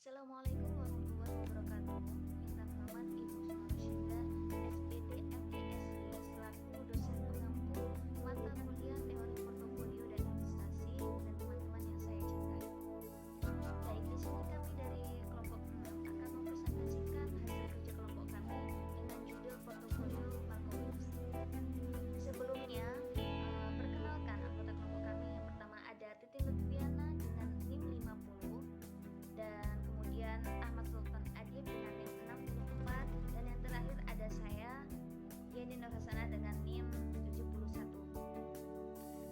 Assalamualaikum warahmatullahi wabarakatuh. Minta selamat Ibu Sumarshinda, SPD MISI selaku dosen pengampu mata kuliah teori portofolio dan investasi dan teman-teman yang saya cintai. Baik, di sini kami dari kelompok 6 akan mempresentasikan hasil kerja kelompok kami dengan judul portofolio Markowitz. Sebelumnya, perkenalkan anggota kelompok kami. Yang pertama ada Titin Lutfiana dengan NIM 50 dan kemudian Ahmad Sultan Adib dengan NIM 64 dan yang terakhir ada saya Yeni Nur Hasanah dengan NIM 71.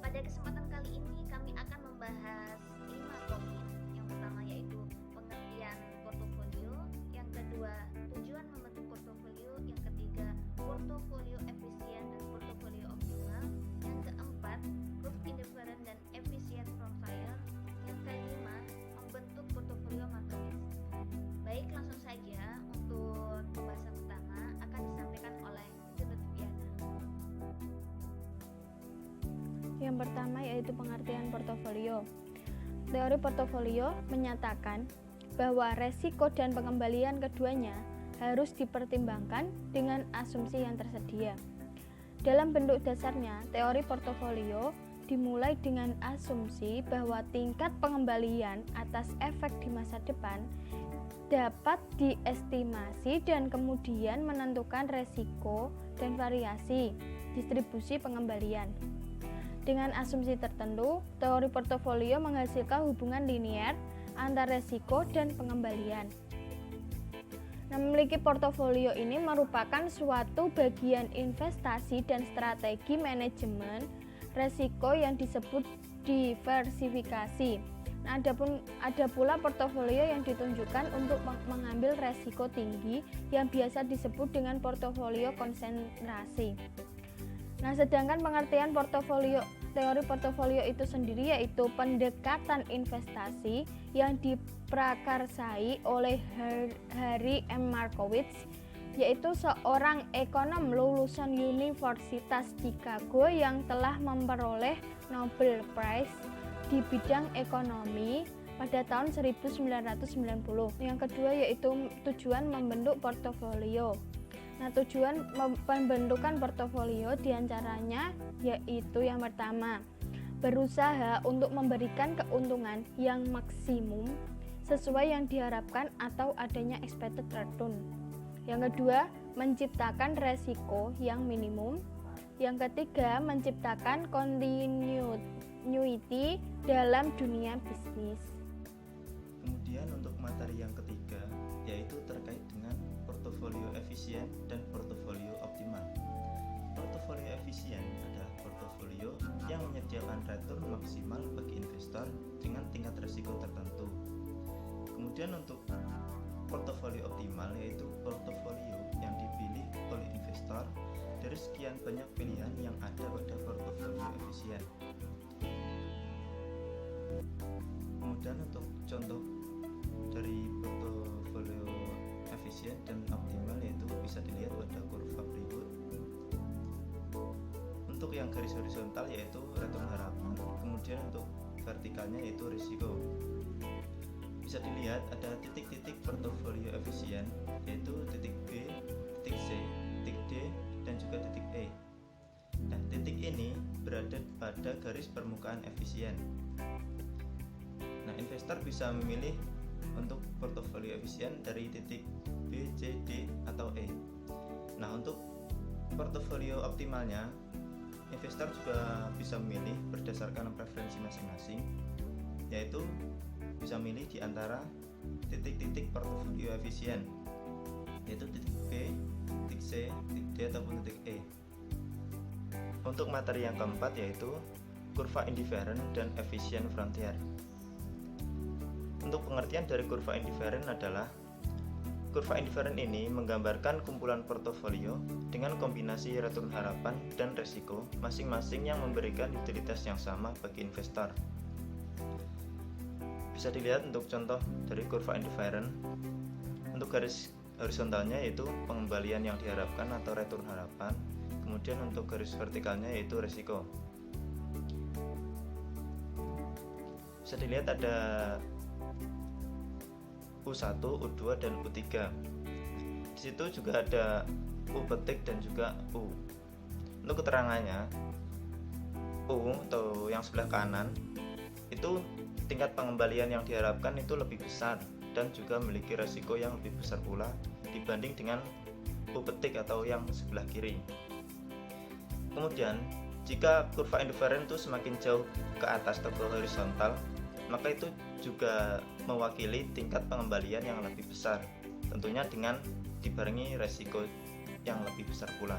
Pada kesempatan kali ini kami akan membahas 5 topik. Yang pertama yaitu pengertian portofolio, yang kedua tujuan membentuk portofolio, yang ketiga portofolio efisien dan portofolio optimal, yang keempat proof indifferent dan efficient profile, yang kelima membentuk portofolio Markowitz. Baik, langsung saja untuk pembahasan pertama akan disampaikan oleh Titin Lutfiana. Yang pertama yaitu pengertian portofolio. Teori portofolio menyatakan bahwa resiko dan pengembalian keduanya harus dipertimbangkan dengan asumsi yang tersedia. Dalam bentuk dasarnya, teori portofolio dimulai dengan asumsi bahwa tingkat pengembalian atas efek di masa depan dapat diestimasi dan kemudian menentukan resiko dan variasi distribusi pengembalian. Dengan asumsi tertentu, teori portofolio menghasilkan hubungan linier antara resiko dan pengembalian. Nah, memiliki portofolio ini merupakan suatu bagian investasi dan strategi manajemen resiko yang disebut diversifikasi. Nah, ada pula portofolio yang ditunjukkan untuk mengambil resiko tinggi yang biasa disebut dengan portofolio konsentrasi. Nah, sedangkan pengertian teori portofolio itu sendiri yaitu pendekatan investasi yang diprakarsai oleh Harry M. Markowitz, yaitu seorang ekonom lulusan Universitas Chicago yang telah memperoleh Nobel Prize di bidang ekonomi pada tahun 1990. Yang kedua yaitu tujuan membentuk portofolio. Nah, tujuan pembentukan portofolio diantaranya yaitu yang pertama, berusaha untuk memberikan keuntungan yang maksimum sesuai yang diharapkan atau adanya expected return. Yang kedua, menciptakan resiko yang minimum. Yang ketiga, menciptakan continuity dalam dunia bisnis. Kemudian untuk materi yang ketiga yaitu terkait dengan portofolio efisien dan portofolio optimal. Portofolio efisien adalah portofolio yang menyediakan return maksimal bagi investor dengan tingkat risiko tertentu. Kemudian untuk portofolio optimal yaitu portofolio yang dipilih oleh investor dari sekian banyak pilihan yang ada pada portofolio efisien. Kemudian untuk contoh dari portofolio efisien dan optimal yaitu bisa dilihat pada kurva berikut. Untuk yang garis horizontal yaitu return harapan, kemudian untuk vertikalnya yaitu risiko. Bisa dilihat ada titik-titik portofolio efisien yaitu titik B, titik C, titik D, dan juga titik E. Nah, titik ini berada pada garis permukaan efisien. Nah, investor bisa memilih untuk portofolio efisien dari titik B, C, D, atau E. Nah, untuk portofolio optimalnya, investor juga bisa memilih berdasarkan preferensi masing-masing, yaitu bisa memilih di antara titik-titik portofolio efisien, yaitu titik B, titik C, titik D, ataupun titik E. Untuk materi yang keempat yaitu kurva indifferent dan efficient frontier. Untuk pengertian dari kurva indifferent adalah kurva indifferent ini menggambarkan kumpulan portofolio dengan kombinasi return harapan dan resiko masing-masing yang memberikan utilitas yang sama bagi investor. Bisa dilihat untuk contoh dari kurva indifferent. Untuk garis horizontalnya yaitu pengembalian yang diharapkan atau return harapan, kemudian untuk garis vertikalnya yaitu resiko. Bisa dilihat ada U1, U2 dan U3. Di situ juga ada U petik dan juga U. Untuk keterangannya, U atau yang sebelah kanan itu tingkat pengembalian yang diharapkan itu lebih besar dan juga memiliki resiko yang lebih besar pula dibanding dengan U petik atau yang sebelah kiri. Kemudian jika kurva indiferen itu semakin jauh ke atas atau ke horizontal, maka itu juga mewakili tingkat pengembalian yang lebih besar, tentunya dengan dibarengi resiko yang lebih besar pula.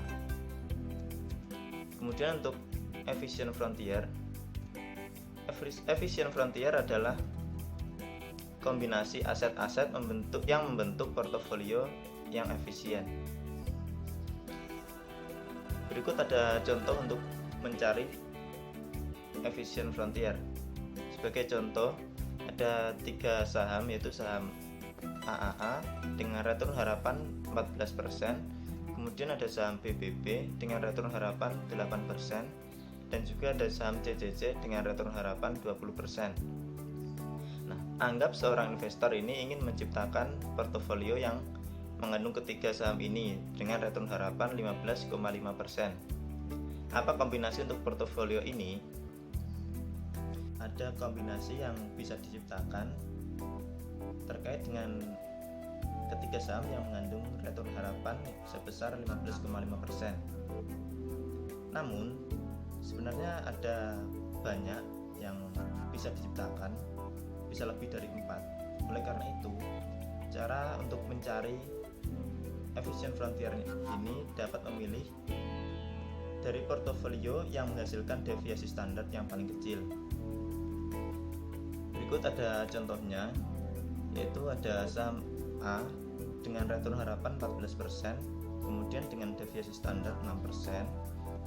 Kemudian untuk efficient frontier adalah kombinasi aset-aset yang membentuk portofolio yang efisien. Berikut ada contoh untuk mencari efficient frontier. Sebagai contoh, ada 3 saham, yaitu saham AAA dengan return harapan 14%, kemudian ada saham BBB dengan return harapan 8%, dan juga ada saham CCC dengan return harapan 20%. Nah, anggap seorang investor ini ingin menciptakan portofolio yang mengandung ketiga saham ini dengan return harapan 15,5%. Apa kombinasi untuk portofolio ini? Ada kombinasi yang bisa diciptakan terkait dengan ketiga saham yang mengandung return harapan sebesar 15,5%. Namun, sebenarnya ada banyak yang bisa diciptakan, bisa lebih dari 4. Oleh karena itu, cara untuk mencari efficient frontier ini dapat memilih dari portofolio yang menghasilkan deviasi standar yang paling kecil. Berikut ada contohnya, yaitu ada saham A dengan return harapan 14%, kemudian dengan deviasi standar 6%,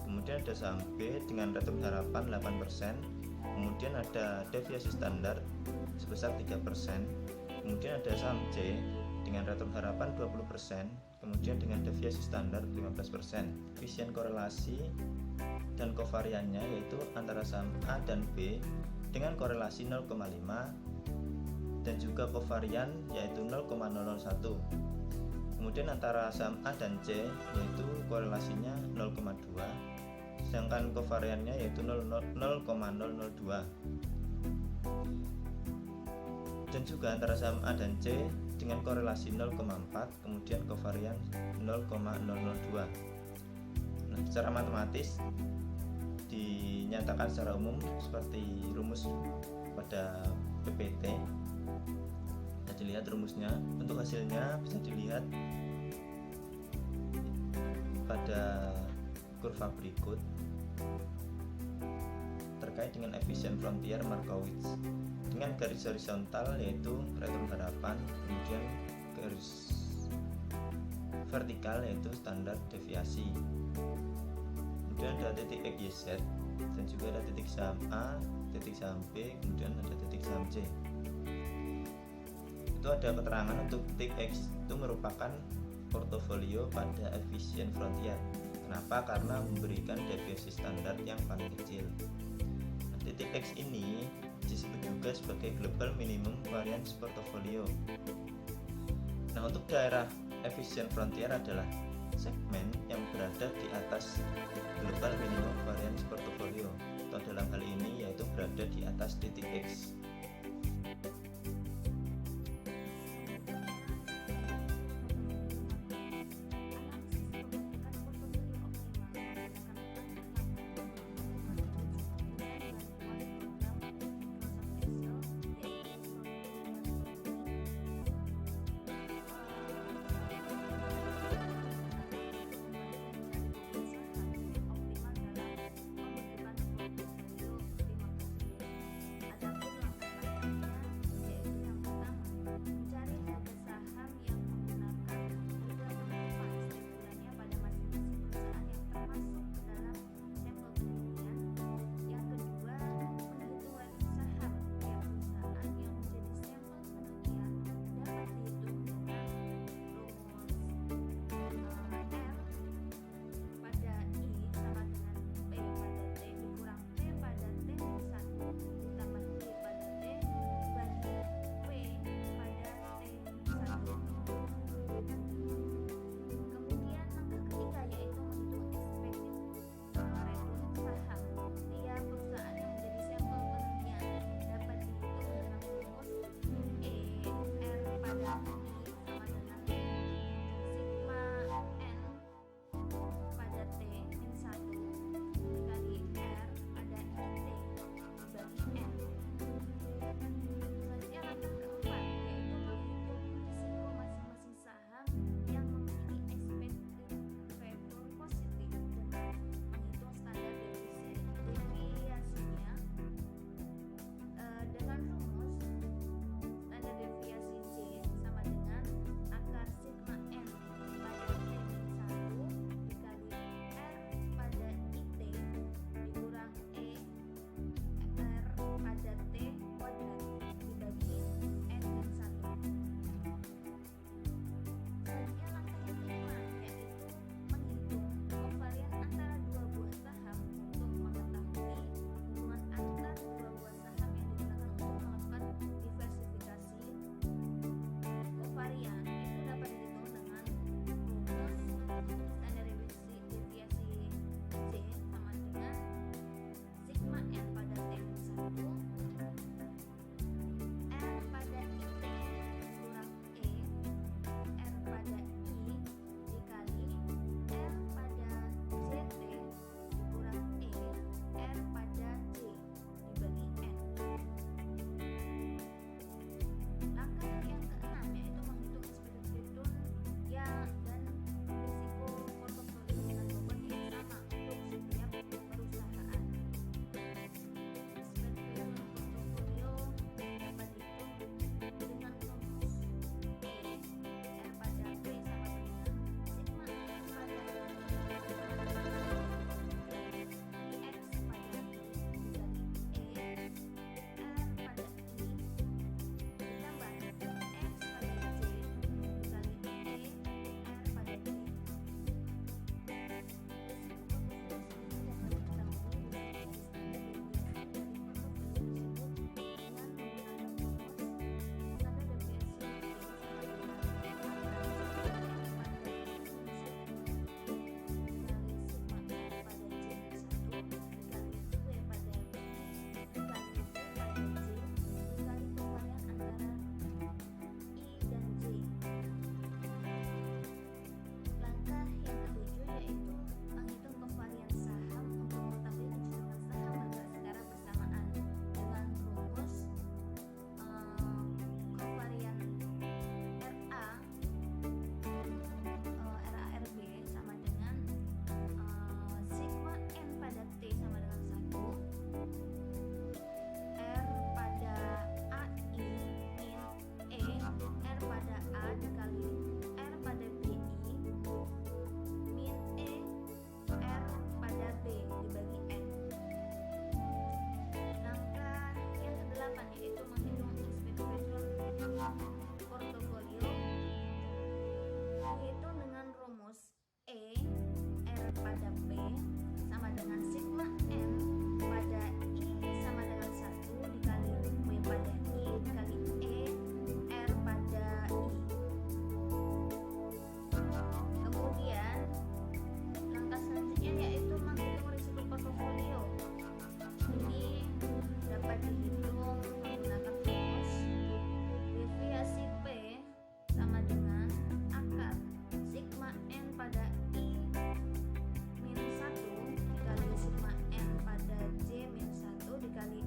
kemudian ada saham B dengan return harapan 8%, kemudian ada deviasi standar sebesar 3%, kemudian ada saham C dengan return harapan 20%, kemudian dengan deviasi standar 15%. Koefisien korelasi dan kovariannya yaitu antara saham A dan B dengan korelasi 0,5 dan juga kovarian yaitu 0,001. Kemudian antara saham A dan C yaitu korelasinya 0,2, sedangkan kovariannya yaitu 0,002. Dan juga antara saham A dan C dengan korelasi 0,4, kemudian kovarian 0,002. Nah, secara matematis dinyatakan secara umum seperti rumus pada PPT. Bisa dilihat rumusnya. Untuk hasilnya bisa dilihat pada kurva berikut terkait dengan efficient frontier Markowitz dengan garis horizontal yaitu return harapan, kemudian garis vertikal yaitu standar deviasi, kemudian ada titik XYZ dan juga ada titik saham A, titik saham B, kemudian ada titik saham C. Itu ada keterangan untuk titik X itu merupakan portofolio pada efficient frontier. Kenapa? Karena memberikan deviasi standar yang paling kecil. Nah, titik X ini disebut juga sebagai global minimum variance portfolio. Nah, untuk daerah efficient frontier adalah segmen yang berada di atas global minimum variance portfolio, atau dalam hal ini yaitu berada di atas titik X. tahapan, yaitu menghitung SPT portofolio, dihitung dengan rumus E R pada P sama dengan sigma N pada I sama dengan 1 dikali W pada I dikali E R pada I. Kemudian langkah selanjutnya yaitu menghitung risiko portofolio. Ini dapat dihitung menggunakan rumus deviasi P sama dengan akar sigma N pada I min 1 dikali sigma N pada J min 1 dikali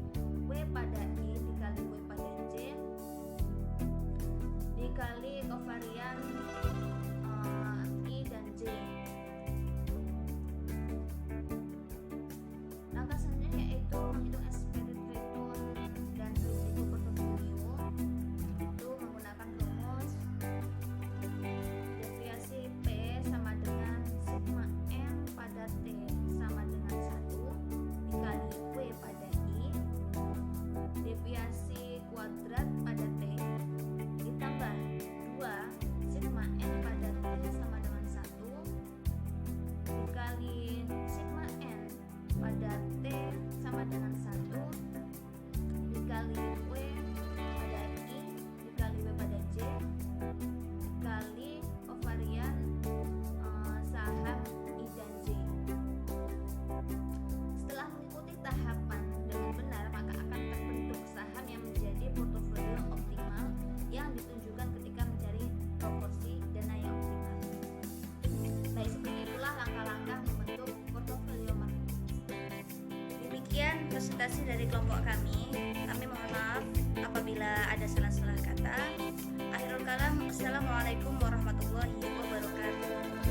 W pada I dikali W pada J dikali kovarian I dan J. Langkah selanjutnya yaitu menghitung SPT return dan risiko portofolio, itu menggunakan rumus deviasi P sama dengan sigma N pada T sama dengan 1 dikali W pada I deviasi kuadrat pada T ditambah 2 sigma N pada T sama dengan 1 dikali sigma N pada T sama dengan 1 dikali W pada I dikali W pada J dikali kovarian saham I dan J. Setelah mengikuti tahapan dengan benar, maka akan terbentuk saham yang menjadi portofolio optimal yang ditunjukkan ketika mencari proporsi dana yang optimal. Baik, seperti itulah langkah-langkah membentuk portofolio market. Demikian presentasi dari kelompok kami. Kami mohon maaf apabila ada salah-salah kata. Akhirul kalam, assalamualaikum warahmatullahi wabarakatuh.